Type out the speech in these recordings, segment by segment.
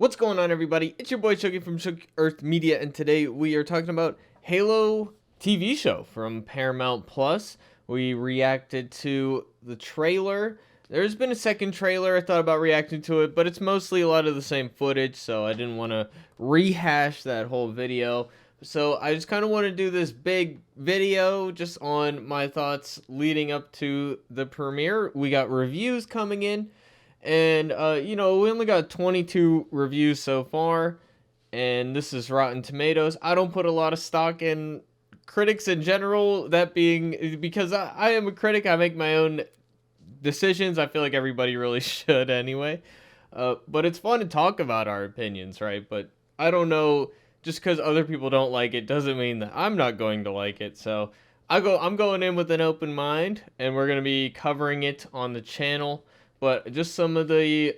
What's going on, everybody? It's your boy Chucky from Chuck Earth Media, and today we are talking about Halo TV show from Paramount Plus. We reacted to the trailer. There's been a second trailer. I thought about reacting to it, but it's mostly a lot of the same footage, so I didn't want to rehash that whole video. So I just kind of want to do this big video just on my thoughts leading up to the premiere. We got reviews coming in. And, we only got 22 reviews so far, and this is Rotten Tomatoes. I don't put a lot of stock in critics in general, that being because I am a critic. I make my own decisions. I feel like everybody really should anyway. But it's fun to talk about our opinions, right? But I don't know, just because other people don't like it doesn't mean that I'm not going to like it. So I'm going in with an open mind, and we're going to be covering it on the channel. But just some of the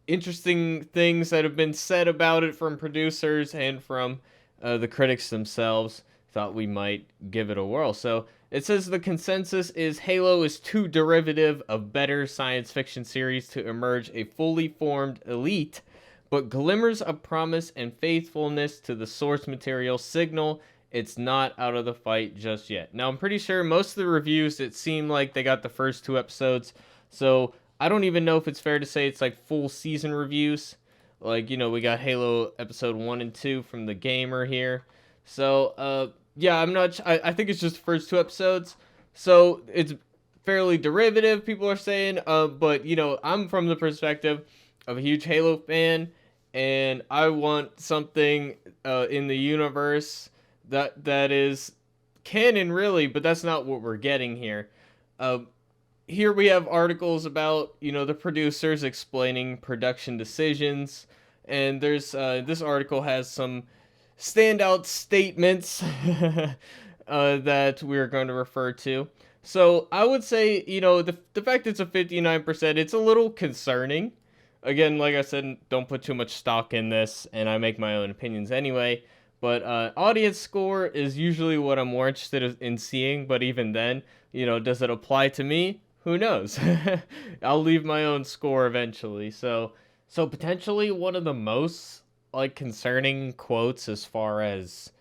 interesting things that have been said about it from producers and from the critics themselves, thought we might give it a whirl. So it says the consensus is Halo is too derivative of better science fiction series to emerge a fully formed elite, but glimmers of promise and faithfulness to the source material signal it's not out of the fight just yet. Now, I'm pretty sure most of the reviews, it seemed like they got the first 2 episodes, so I don't even know if it's fair to say it's like full season reviews. Like, we got Halo episode 1 and 2 from the Gamer here. So, yeah, I think it's just the first 2 episodes. So, it's fairly derivative, people are saying. But, I'm from the perspective of a huge Halo fan. And I want something in the universe that is canon, really. But that's not what we're getting here. Here we have articles about, the producers explaining production decisions, and there's this article has some standout statements that we're going to refer to. So I would say, the fact it's a 59%, it's a little concerning. Again, like I said, don't put too much stock in this, and I make my own opinions anyway. But audience score is usually what I'm more interested in seeing, but even then, does it apply to me? Who knows? I'll leave my own score eventually. So potentially one of the most concerning quotes as far as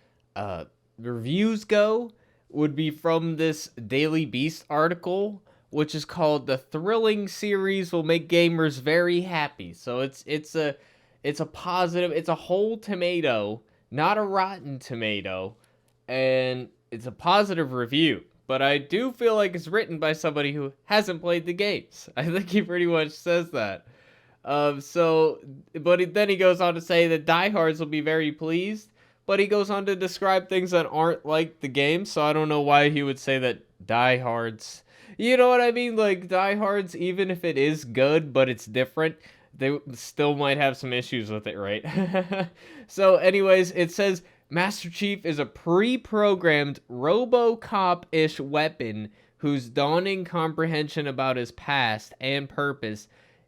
reviews go would be from this Daily Beast article, which is called "The Thrilling Series Will Make Gamers Very Happy." So it's a positive. It's a whole tomato, not a rotten tomato, and it's a positive review. But I do feel like it's written by somebody who hasn't played the games. I think he pretty much says that. Then he goes on to say that diehards will be very pleased. But he goes on to describe things that aren't like the game. So I don't know why he would say that diehards. You know what I mean? Like diehards, even if it is good, but it's different, they still might have some issues with it, right? So anyways, it says Master Chief is a pre-programmed RoboCop-ish weapon whose dawning comprehension about his past and purpose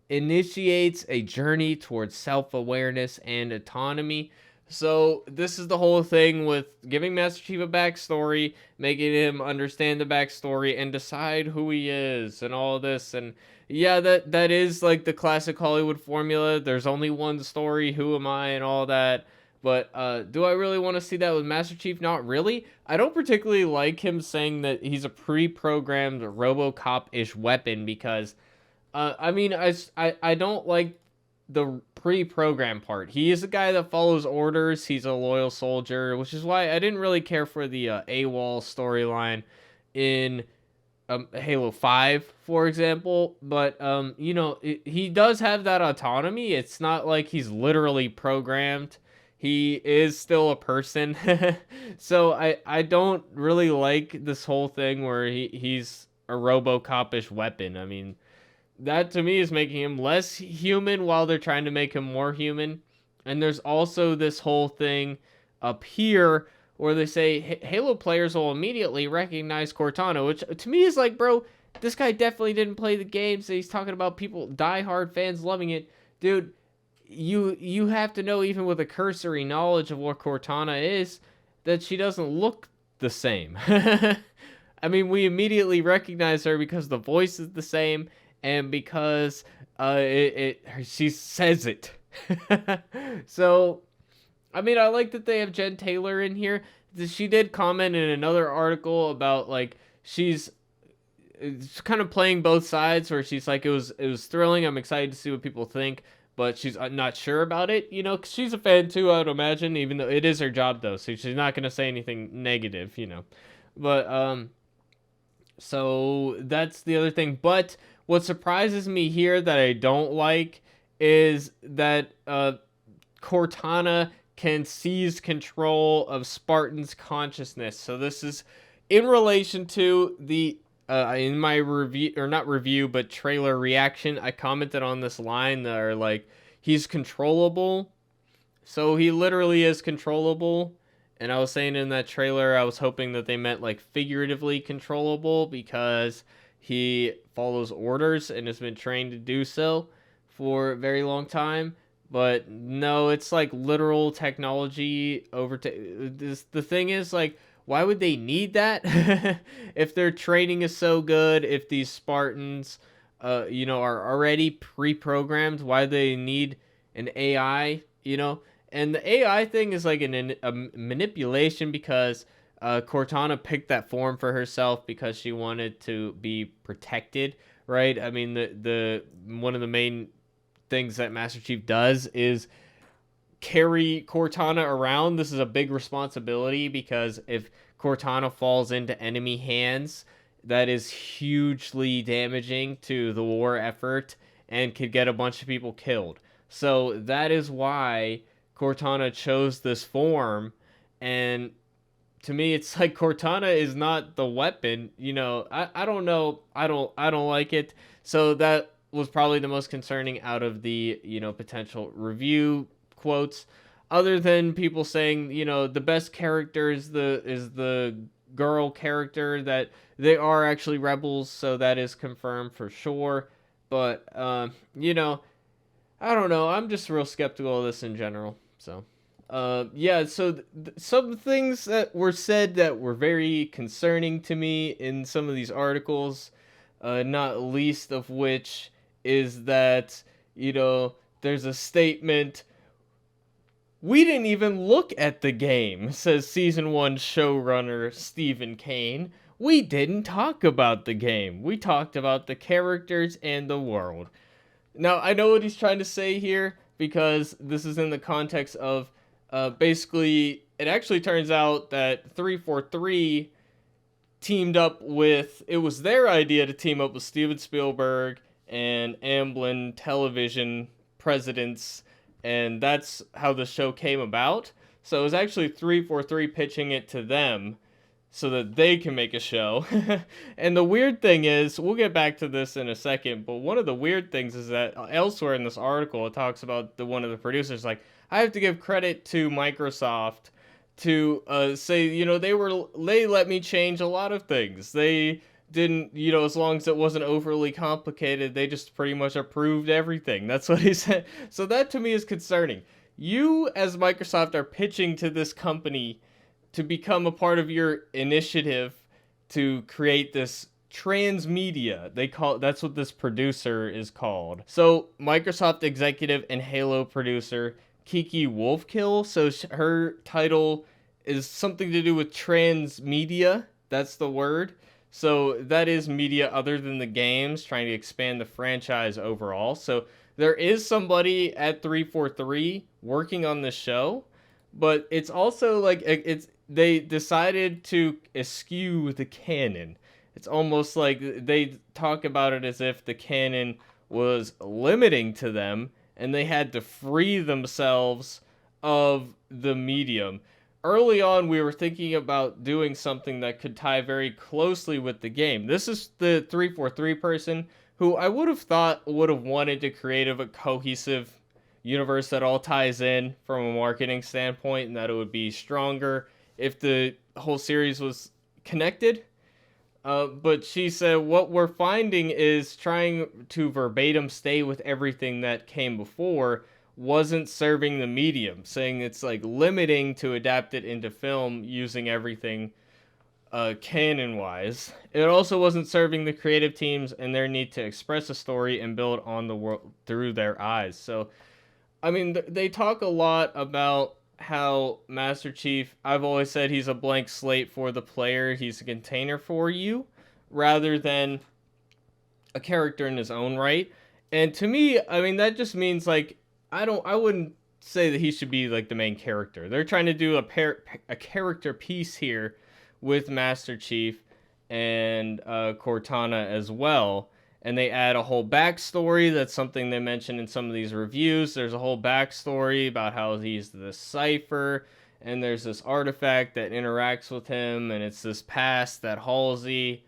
initiates a journey towards self-awareness and autonomy. So this is the whole thing with giving Master Chief a backstory, making him understand the backstory and decide who he is and all this. And yeah, that is like the classic Hollywood formula. There's only one story, who am I, and all that. But do I really want to see that with Master Chief? Not really. I don't particularly like him saying that he's a pre-programmed RoboCop-ish weapon because, I don't like the pre-programmed part. He is a guy that follows orders. He's a loyal soldier, which is why I didn't really care for the AWOL storyline in Halo 5, for example. But, he does have that autonomy. It's not like he's literally programmed. He is still a person. So I don't really like this whole thing where he's a RoboCop-ish weapon. I mean, that to me is making him less human while they're trying to make him more human. And there's also this whole thing up here where they say Halo players will immediately recognize Cortana, which to me is like, bro, this guy definitely didn't play the game. So he's talking about people, diehard fans loving it. Dude, you have to know, even with a cursory knowledge of what Cortana is, that she doesn't look the same. I mean, we immediately recognize her because the voice is the same and because she says it. So, I mean, I like that they have Jen Taylor in here. She did comment in another article about like she's it's kind of playing both sides where she's like it was thrilling. I'm excited to see what people think, but she's not sure about it. 'Cause she's a fan too, I would imagine. Even though it is her job though, so she's not gonna say anything negative. But so that's the other thing. But what surprises me here that I don't like is that Cortana can seize control of Spartan's consciousness. So this is in relation to the in my review, or not review, but trailer reaction. I commented on this line that are like, he's controllable. So he literally is controllable. And I was saying in that trailer, I was hoping that they meant like figuratively controllable because he follows orders and has been trained to do so for a very long time. But no, it's like literal technology over this. The thing is, like, why would they need that if their training is so good? If these Spartans, are already pre-programmed, why do they need an AI? And the AI thing is like a manipulation because Cortana picked that form for herself because she wanted to be protected, right? I mean, the one of the main things that Master Chief does is carry Cortana around. This is a big responsibility because if Cortana falls into enemy hands, that is hugely damaging to the war effort and could get a bunch of people killed. So that is why Cortana chose this form. And to me, it's like Cortana is not the weapon. I don't know. I don't like it. So that was probably the most concerning out of the potential review quotes, other than people saying the best character is the girl character, that they are actually rebels, so that is confirmed for sure. But I don't know, I'm just real skeptical of this in general. So yeah, so some things that were said that were very concerning to me in some of these articles, not least of which is that there's a statement, "We didn't even look at the game," says season 1 showrunner Stephen Kane. "We didn't talk about the game. We talked about the characters and the world." Now, I know what he's trying to say here because this is in the context of basically, it actually turns out that 343 teamed up with, it was their idea to team up with Steven Spielberg and Amblin Television presidents, and that's how the show came about. So it was actually 343 pitching it to them so that they can make a show. And the weird thing is, we'll get back to this in a second, but one of the weird things is that elsewhere in this article, it talks about one of the producers, like, I have to give credit to Microsoft to say, they let me change a lot of things. They didn't, as long as it wasn't overly complicated, they just pretty much approved everything. That's what he said. So that to me is concerning. You, as Microsoft, are pitching to this company to become a part of your initiative to create this transmedia. That's what this producer is called. So Microsoft executive and Halo producer Kiki Wolfkill. So her title is something to do with transmedia. That's the word. So that is media other than the games, trying to expand the franchise overall. So there is somebody at 343 working on this show, but it's also like they decided to eschew the canon. It's almost like they talk about it as if the canon was limiting to them and they had to free themselves of the medium. Early on, we were thinking about doing something that could tie very closely with the game. This is the 343 person who I would have thought would have wanted to create a cohesive universe that all ties in from a marketing standpoint, and that it would be stronger if the whole series was connected. But she said what we're finding is trying to verbatim stay with everything that came before wasn't serving the medium, saying it's like limiting to adapt it into film using everything canon wise. It also wasn't serving the creative teams and their need to express a story and build on the world through their eyes. So I mean, they talk a lot about how Master Chief, I've always said he's a blank slate for the player. He's a container for you rather than a character in his own right. And to me, I mean, that just means like I wouldn't say that he should be like the main character. They're trying to do a character piece here with Master Chief and Cortana as well. And they add a whole backstory. That's something they mentioned in some of these reviews. There's a whole backstory about how he's the Cipher, and there's this artifact that interacts with him, and it's this past that Halsey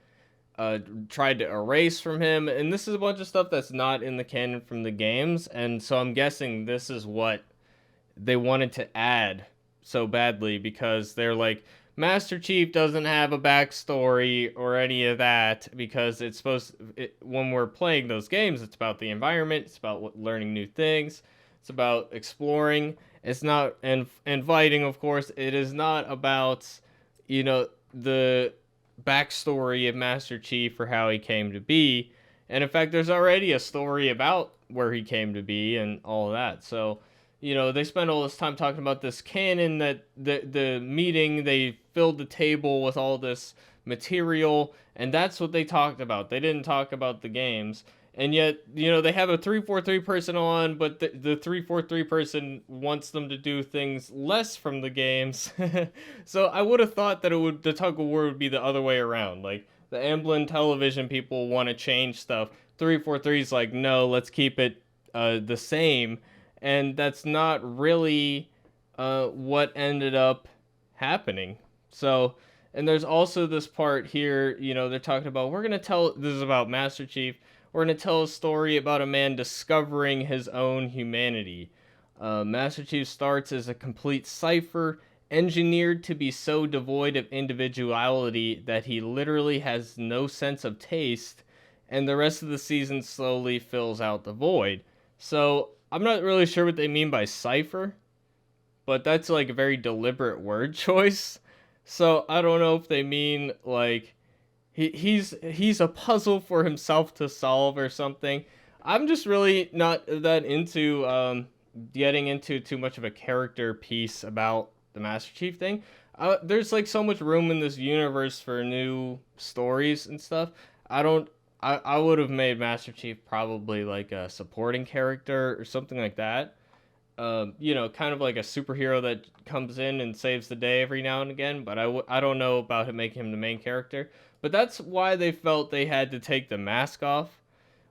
tried to erase from him. And this is a bunch of stuff that's not in the canon from the games. And so I'm guessing this is what they wanted to add so badly, because they're like, Master Chief doesn't have a backstory or any of that, because it's when we're playing those games, it's about the environment, it's about learning new things, it's about exploring. It's not and fighting, of course. It is not about, the backstory of Master Chief or how he came to be. And in fact, there's already a story about where he came to be and all of that. So, they spend all this time talking about this canon, that the meeting, they filled the table with all this material, and that's what they talked about. They didn't talk about the games. And yet, they have a 343 person on, but the 343 person wants them to do things less from the games. So I would have thought that the tug of war would be the other way around. Like, the Amblin television people want to change stuff. 343 is like, no, let's keep it the same. And that's not really what ended up happening. So, and there's also this part here, they're talking about, this is about Master Chief. We're going to tell a story about a man discovering his own humanity. Master Chief starts as a complete cipher, engineered to be so devoid of individuality that he literally has no sense of taste, and the rest of the season slowly fills out the void. So, I'm not really sure what they mean by cipher, but that's like a very deliberate word choice. So, I don't know if they mean like he's a puzzle for himself to solve or something. I'm just really not that into getting into too much of a character piece about the Master Chief thing. There's like so much room in this universe for new stories and stuff. I would have made Master Chief probably like a supporting character or something like that. Kind of like a superhero that comes in and saves the day every now and again. But I don't know about making him the main character. But that's why they felt they had to take the mask off,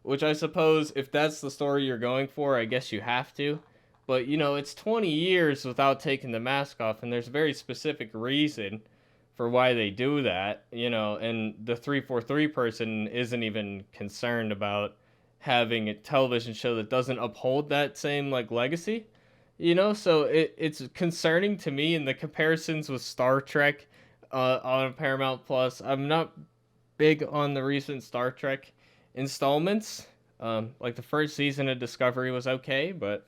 which I suppose if that's the story you're going for, I guess you have to. But, it's 20 years without taking the mask off, and there's a very specific reason for why they do that, and the 343 person isn't even concerned about having a television show that doesn't uphold that same, like, legacy, so it's concerning to me. In the comparisons with Star Trek on Paramount Plus, I'm not big on the recent Star Trek installments. Like the first season of Discovery was okay, but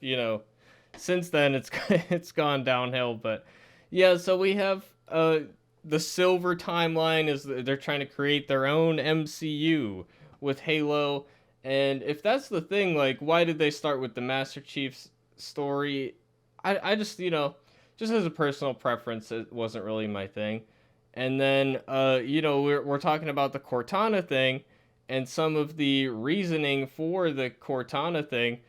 since then it's gone downhill. But yeah, so we have the Silver timeline is they're trying to create their own MCU with Halo, and if that's the thing, like, why did they start with the Master Chief's story? I just just as a personal preference, it wasn't really my thing. And then we're talking about the Cortana thing, and some of the reasoning for the Cortana thing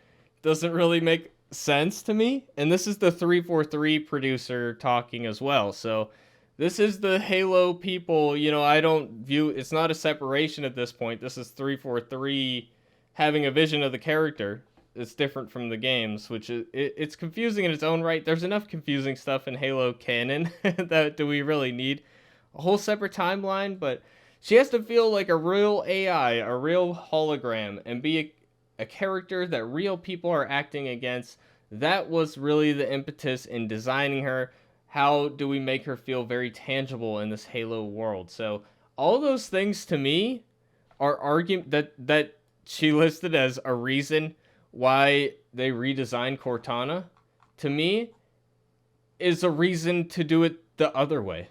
doesn't really make sense to me. And this is the 343 producer talking as well. So this is the Halo people. I don't view it's not a separation at this point. This is 343 having a vision of the character. It's different from the games, which it's confusing in its own right. There's enough confusing stuff in Halo canon that do we really need a whole separate timeline? But she has to feel like a real AI, a real hologram, and be a character that real people are acting against. That was really the impetus in designing her. How do we make her feel very tangible in this Halo world? So all those things to me are argument that she listed as a reason why they redesigned Cortana, to me, is a reason to do it the other way.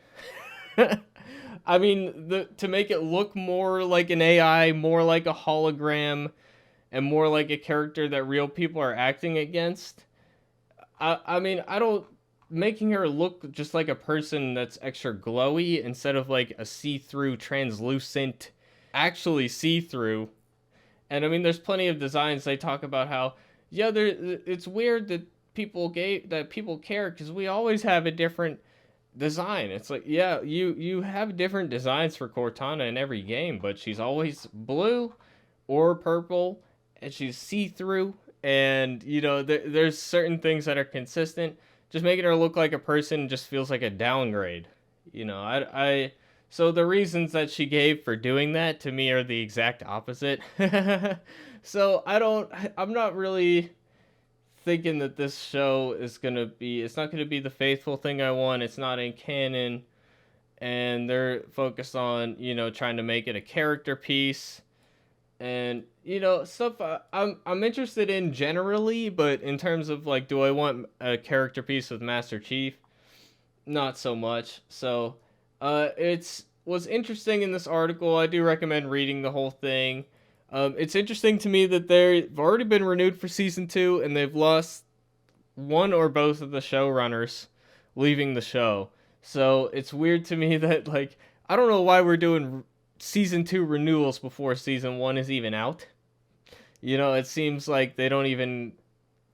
I mean, to make it look more like an AI, more like a hologram, and more like a character that real people are acting against. I mean, I don't making her look just like a person that's extra glowy instead of like a see-through translucent actually see-through. And I mean, there's plenty of designs they talk about how yeah, there it's weird that people care because we always have a different design. It's like, yeah, you have different designs for Cortana in every game, but she's always blue or purple, and she's see-through. And there's certain things that are consistent. Just making her look like a person just feels like a downgrade. I so the reasons that she gave for doing that to me are the exact opposite. So I'm not really thinking that this show is gonna be. It's not gonna be the faithful thing I want. It's not in canon, and they're focused on trying to make it a character piece, and stuff I'm interested in generally, but in terms of like, do I want a character piece with Master Chief? Not so much. So, it's was interesting in this article. I do recommend reading the whole thing. It's interesting to me that they've already been renewed for season 2, and they've lost one or both of the showrunners leaving the show. So it's weird to me that, like, I don't know why we're doing season 2 renewals before season 1 is even out. It seems like they don't even.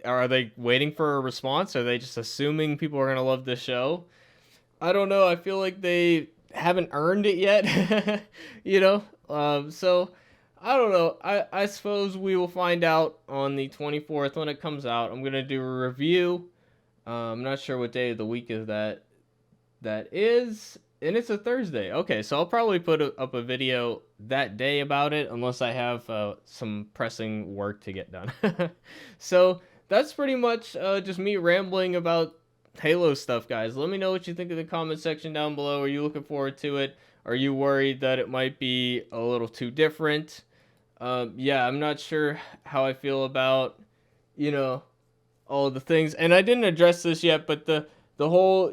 Are they waiting for a response? Are they just assuming people are gonna love the show? I don't know. I feel like they haven't earned it yet. So I don't know. I suppose we will find out on the 24th when it comes out. I'm gonna do a review. I'm not sure what day of the week is that is, and it's a Thursday. Okay, so I'll probably put up a video that day about it, unless I have some pressing work to get done. So that's pretty much just me rambling about Halo stuff, guys. Let me know what you think in the comment section down below. Are you looking forward to it? Are you worried that it might be a little too different? Yeah, I'm not sure how I feel about, all the things. And I didn't address this yet, but the whole,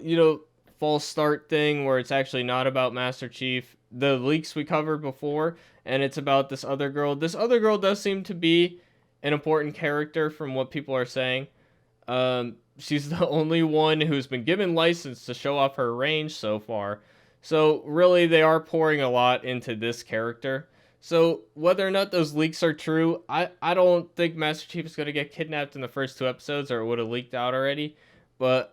false start thing where it's actually not about Master Chief. The leaks we covered before, and it's about this other girl. This other girl does seem to be an important character from what people are saying. She's the only one who's been given license to show off her range so far. So really, they are pouring a lot into this character. So whether or not those leaks are true, I don't think Master Chief is going to get kidnapped in the first 2 episodes, or it would have leaked out already. But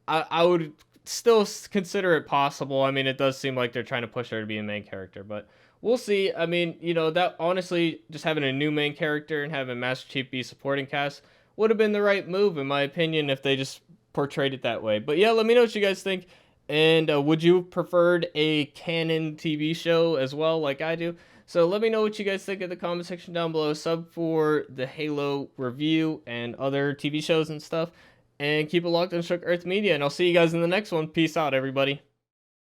I would still consider it possible. I mean, it does seem like they're trying to push her to be a main character, but we'll see. I mean, that honestly, just having a new main character and having Master Chief be supporting cast would have been the right move, in my opinion, if they just portrayed it that way. But yeah, let me know what you guys think. And would you preferred a canon TV show as well, like I do? So let me know what you guys think in the comment section down below. Sub for the Halo review and other TV shows and stuff. And keep it locked on Shook Earth Media. And I'll see you guys in the next one. Peace out, everybody.